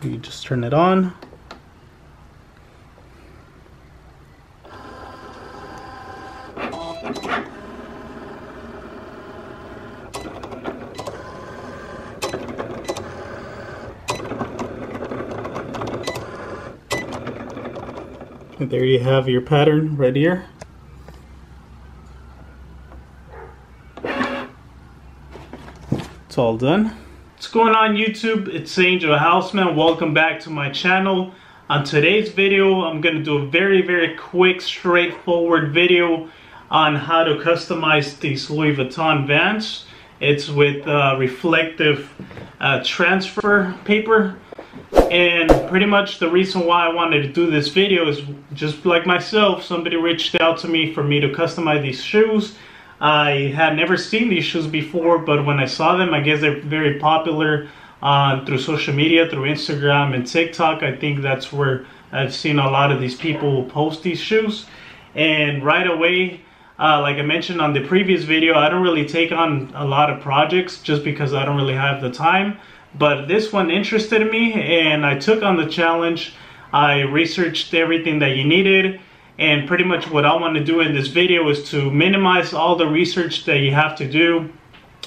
You just turn it on. And there you have your pattern right here. It's all done. What's going on YouTube? It's Angel Houseman. Welcome back to my channel. On today's video, I'm going to do a very quick, straightforward video on how to customize these Louis Vuitton Vans. It's with reflective transfer paper. And pretty much the reason why I wanted to do this video is just like myself, somebody reached out to me for me to customize these shoes. I had never seen these shoes before, but when I saw them, I guess they're very popular through social media, through Instagram and TikTok. I think that's where I've seen a lot of these people post these shoes. And right away, like I mentioned on the previous video, I don't really take on a lot of projects just because I don't really have the time. But this one interested me and I took on the challenge. I researched everything that you needed, and pretty much what I want to do in this video is to minimize all the research that you have to do.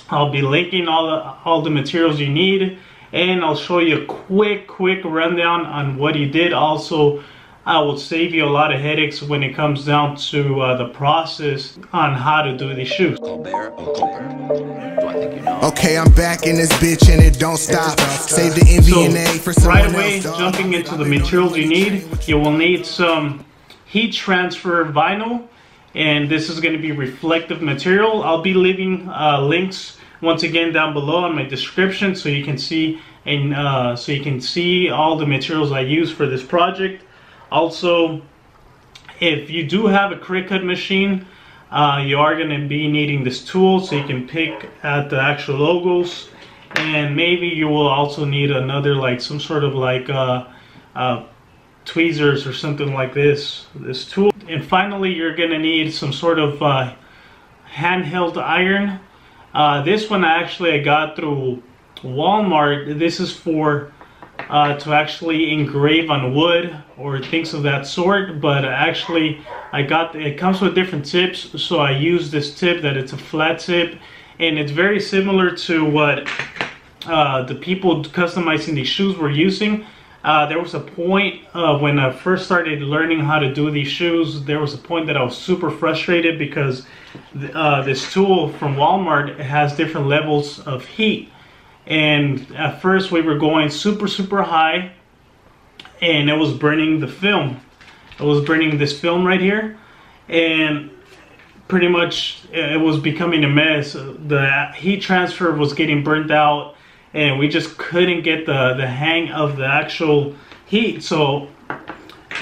I'll be linking all the materials you need, and I'll show you a quick rundown on what you did. Also, I will save you a lot of headaches when it comes down to the process on how to do these shoes. Okay, I'm back in this bitch and it don't stop. Save the MVNA for someone else. Right away, jumping into the materials you need, you will need some heat transfer vinyl, and this is going to be reflective material. I'll be leaving links once again down below in my description so you can see all the materials I use for this project. Also, if you do have a Cricut machine, you are going to be needing this tool so you can pick at the actual logos, and maybe you will also need another, like some sort of like tweezers or something like this tool. And finally, you're going to need some sort of handheld iron. This one I got through Walmart. This is for to actually engrave on wood or things of that sort, but actually it comes with different tips, so I use this tip that it's a flat tip, and it's very similar to what the people customizing these shoes were using. There was a point when I first started learning how to do these shoes, there was a point that I was super frustrated because this tool from Walmart has different levels of heat. And at first we were going super high, and it was burning the film. It was burning this film right here, and pretty much it was becoming a mess. The heat transfer was getting burnt out, and we just couldn't get the hang of the actual heat. So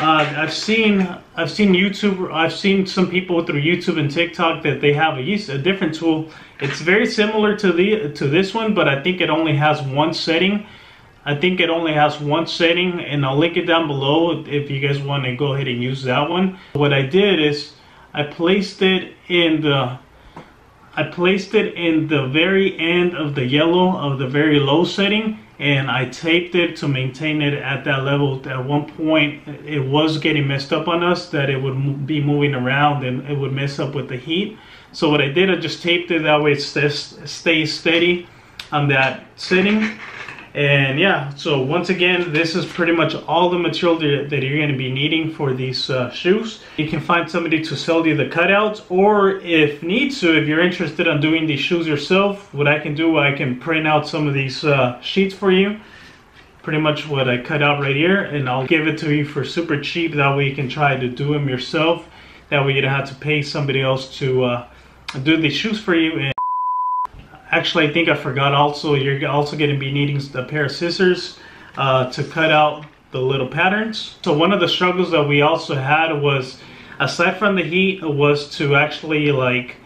I've seen some people through YouTube and TikTok that they have a different tool. It's very similar to this one, but I think it only has one setting. And I'll link it down below if you guys want to go ahead and use that one. What I did is I placed it in the very end of the yellow of the very low setting, and I taped it to maintain it at that level. At one point it was getting messed up on us, that it would be moving around and it would mess up with the heat. So what I did, I just taped it that way it stays steady on that setting. And yeah, so once again, this is pretty much all the material that you're going to be needing for these shoes. You can find somebody to sell you the cutouts, or if need to, if you're interested in doing these shoes yourself, what I can do, I can print out some of these sheets for you. Pretty much what I cut out right here, and I'll give it to you for super cheap. That way you can try to do them yourself. That way you don't have to pay somebody else to do these shoes for you. And actually, I think I forgot also, you're also going to be needing a pair of scissors to cut out the little patterns. So one of the struggles that we also had was, aside from the heat, was to actually like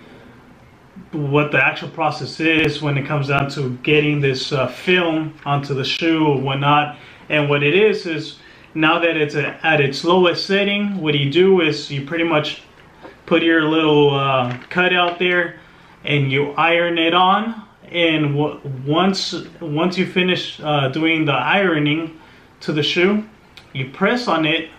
what the actual process is when it comes down to getting this film onto the shoe or whatnot. And what it is now that it's at its lowest setting, what you do is you pretty much put your little cutout there and you iron it on. And once you finish doing the ironing, to the shoe. You press on it,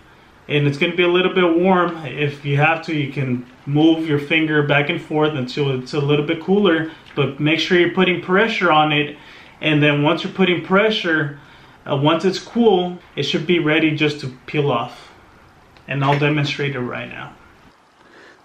and it's going to be a little bit warm. If you have to, you can move your finger back and forth until it's a little bit cooler, but make sure you're putting pressure on it. And then once you're putting pressure, once it's cool, it should be ready just to peel off. And I'll demonstrate it right now.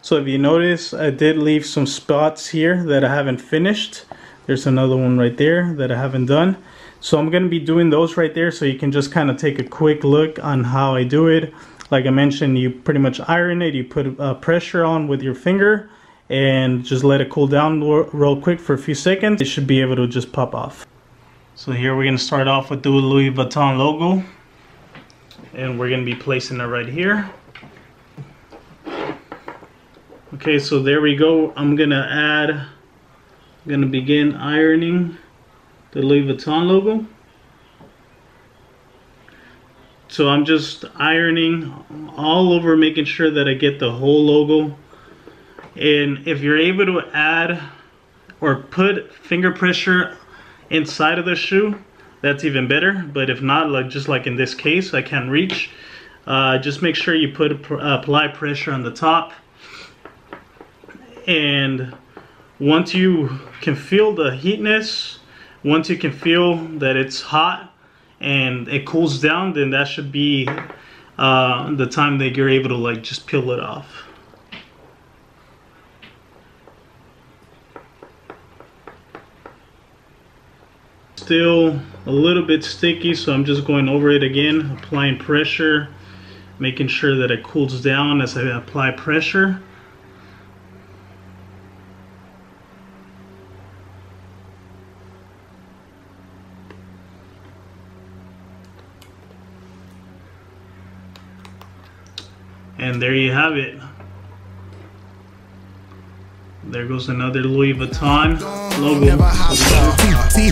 So if you notice, I did leave some spots here that I haven't finished. There's another one right there that I haven't done. So I'm going to be doing those right there, so you can just kind of take a quick look on how I do it. Like I mentioned, you pretty much iron it, you put pressure on with your finger, and just let it cool down real quick for a few seconds. It should be able to just pop off. So here we're going to start off with the Louis Vuitton logo, and we're going to be placing it right here. Okay, so there we go. I'm going to begin ironing the Louis Vuitton logo. So I'm just ironing all over, making sure that I get the whole logo. And if you're able to add or put finger pressure inside of the shoe, that's even better. But if not, like just like in this case, I can't reach. Just make sure you apply pressure on the top. And once you can feel the heatness, once you can feel that it's hot and it cools down, then that should be the time that you're able to like just peel it off. Still a little bit sticky, so I'm just going over it again, applying pressure, making sure that it cools down as I apply pressure. And there you have it. There goes another Louis Vuitton logo.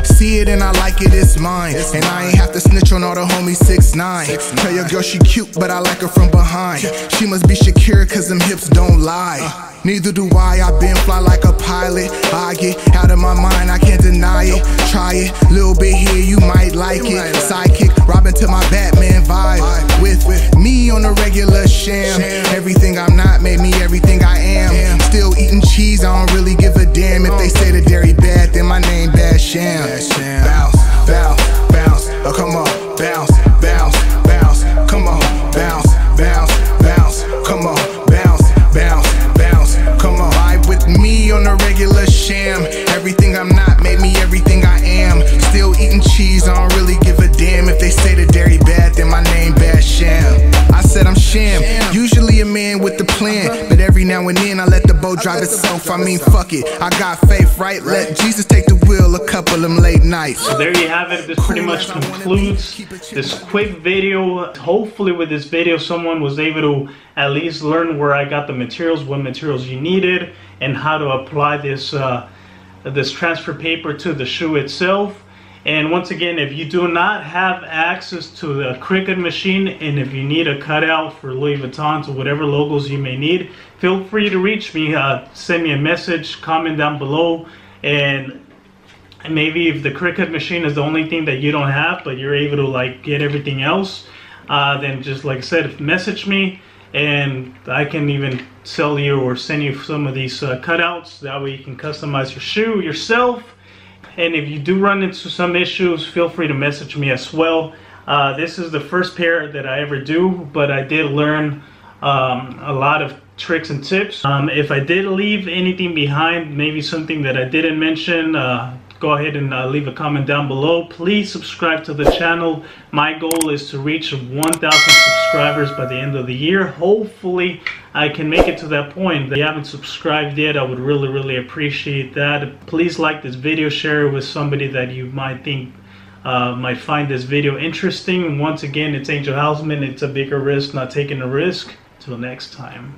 See it and I like it, it's mine. And I ain't have to snitch on all the homies 6'9". Tell your girl she cute, but I like her from behind. She must be Shakira, cause them hips don't lie. Neither do I been fly like a pilot. I get out of my mind, I can't deny it. Try it, little bit here, you might like it. Sidekick, Robin to my Batman vibe. With me on a regular sham. Everything I'm not made me everything I am. Still eating cheese, I don't really give a damn. If they say the dairy bad, then my name Bad Sham. Bounce, bounce, bounce, oh come on, bounce, bounce, bounce, come on, bounce, bounce, bounce, come on, bounce, bounce, bounce, come on. Vibe with me on a regular sham. Everything I'm not made me everything I am. Still eating cheese, I don't really give a damn. If they say the dairy bad, then my name Bad Sham. I said I'm sham, usually a man with the plan, but every now and then I let the boat drive itself. I mean fuck it, I got faith, right? Let Jesus take the wheel a couple of them late nights. So there you have it. This pretty much concludes this quick video. Hopefully with this video someone was able to at least learn where I got the materials, what materials you needed, and how to apply this this transfer paper to the shoe itself. And once again, if you do not have access to the Cricut machine, and if you need a cutout for Louis Vuitton, so whatever logos you may need, feel free to reach me, send me a message, comment down below, and maybe if the Cricut machine is the only thing that you don't have, but you're able to like get everything else, then just like I said, message me, and I can even sell you or send you some of these cutouts. That way you can customize your shoe yourself. And if you do run into some issues, feel free to message me as well. This is the first pair that I ever do, but I did learn a lot of tricks and tips. If I did leave anything behind, maybe something that I didn't mention, go ahead and leave a comment down below. Please subscribe to the channel. My goal is to reach 1,000 subscribers by the end of the year. Hopefully I can make it to that point. If you haven't subscribed yet, I would really appreciate that. Please like this video, share it with somebody that you might think might find this video interesting. And once again, it's Angel Hausman. It's a bigger risk, not taking a risk. Till next time.